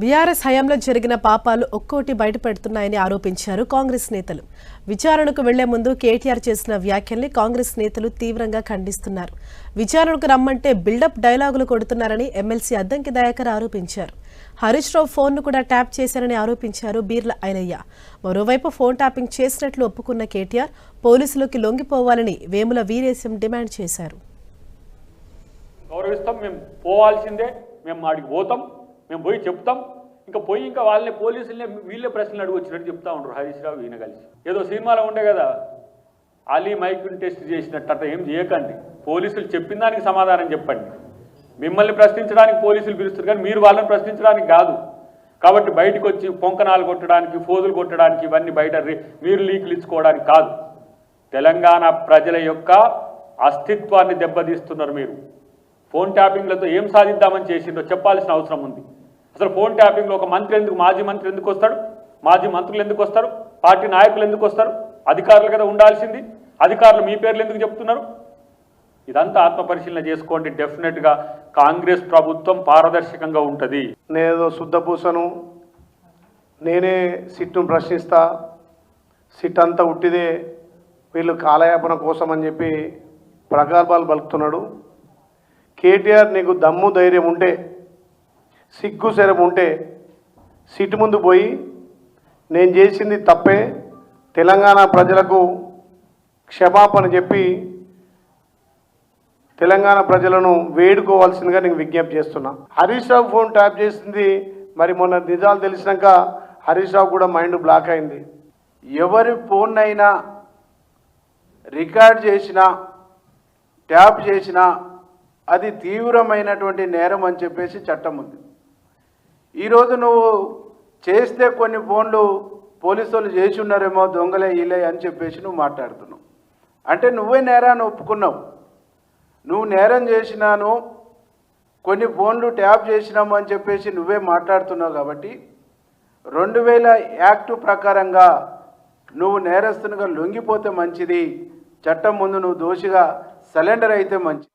BRS హయాంలో జరిగిన పాపాలు ఒక్కోటి బయటపెడుతున్నాయని ఆరోపించారు కాంగ్రెస్ నేతలు. విచారణకు వెళ్లే ముందు కేటీఆర్ చేసిన వ్యాఖ్యల్ని కాంగ్రెస్ నేతలు తీవ్రంగా ఖండిస్తున్నారు. విచారణకు రమ్మంటే బిల్డప్ డైలాగులు కొడుతున్నారని ఎమ్మెల్సీ అద్దంకి దయాకర్ ఆరోపించారు. హరీష్ రావు ఫోన్ను కూడా ట్యాప్ చేశారని ఆరోపించారు బీర్ల ఐలయ్య. మరోవైపు ఫోన్ ట్యాపింగ్ చేసినట్లు ఒప్పుకున్న కేటీఆర్ పోలీసులకు లొంగిపోవాలని వేముల వీరేశం డిమాండ్ చేశారు. గౌరవిస్తాం, మేము పోవాల్సిందే, మేము ఆడికి పోతాం, మేము పోయి చెప్తాం. ఇంకా వాళ్ళని పోలీసులనే వీళ్ళే ప్రశ్నలు అడుగు వచ్చినట్టు చెప్తా ఉండరు హరీష్ రావు ఈయన కలిసి. ఏదో సినిమాలో ఉండే కదా, అలీ మైక్ని టెస్ట్ చేసినట్టు అట్లా ఏం చేయకండి. పోలీసులు చెప్పిన దానికి సమాధానం చెప్పండి. మిమ్మల్ని ప్రశ్నించడానికి పోలీసులు పిలుస్తారు కానీ మీరు వాళ్ళని ప్రశ్నించడానికి కాదు. కాబట్టి బయటకు వచ్చి పొంకనాలు కొట్టడానికి, ఫోజులు కొట్టడానికి, ఇవన్నీ బయట మీరు లీకులు ఇచ్చుకోవడానికి కాదు. తెలంగాణ ప్రజల యొక్క అస్తిత్వాన్ని దెబ్బతీస్తున్నారు మీరు. ఫోన్ ట్యాపింగ్లతో ఏం సాధిద్దామని చేసిందో చెప్పాల్సిన అవసరం ఉంది. అసలు ఫోన్ ట్యాపింగ్లో ఒక మంత్రి ఎందుకు, మాజీ మంత్రి ఎందుకు వస్తాడు, మాజీ మంత్రులు ఎందుకు వస్తారు, పార్టీ నాయకులు ఎందుకు వస్తారు, అధికారులు కదా ఉండాల్సింది. అధికారులు మీ పేర్లు ఎందుకు చెప్తున్నారు? ఇదంతా ఆత్మపరిశీలన చేసుకోండి. డెఫినెట్గా కాంగ్రెస్ ప్రభుత్వం పారదర్శకంగా ఉంటుంది. నేనేదో శుద్ధపూసను, నేనే సిట్టును ప్రశ్నిస్తా, సిట్ అంతా ఉట్టిదే, వీళ్ళు కాలయాపన కోసం అని చెప్పి ప్రగల్భాలు పలుకుతున్నాడు. కేటీఆర్, నీకు దమ్ము ధైర్యం ఉంటే, సిగ్గు శరం ఉంటే సిట్ ముందు పోయి నేను చేసింది తప్పే, తెలంగాణ ప్రజలకు క్షమాపణ చెప్పి తెలంగాణ ప్రజలను వేడుకోవాల్సిందిగా నేను విజ్ఞప్తి చేస్తున్నా. హరీష్ రావు ఫోన్ ట్యాప్ చేసింది మరి మొన్న నిజాలు తెలిసినాక హరీష్ రావు కూడా మైండ్ బ్లాక్ అయింది. ఎవరి ఫోన్ అయినా రికార్డ్ చేసినా ట్యాప్ చేసినా అది తీవ్రమైనటువంటి నేరం అని చెప్పేసి చట్టం ఉంది. ఈరోజు నువ్వు చేస్తే కొన్ని ఫోన్లు పోలీసు వాళ్ళు చేసి ఉన్నారేమో, దొంగలే ఈలే అని చెప్పేసి నువ్వు మాట్లాడుతున్నావు. అంటే నువ్వే నేరాన్ని ఒప్పుకున్నావు. నువ్వు నేరం చేసినాను, కొన్ని ఫోన్లు ట్యాప్ చేసినాము అని చెప్పేసి నువ్వే మాట్లాడుతున్నావు. కాబట్టి 2000 యాక్టు ప్రకారంగా నువ్వు నేరస్తునిగా లొంగిపోతే మంచిది, చట్టం ముందు నువ్వు దోషిగా సరెండర్ అయితే మంచిది.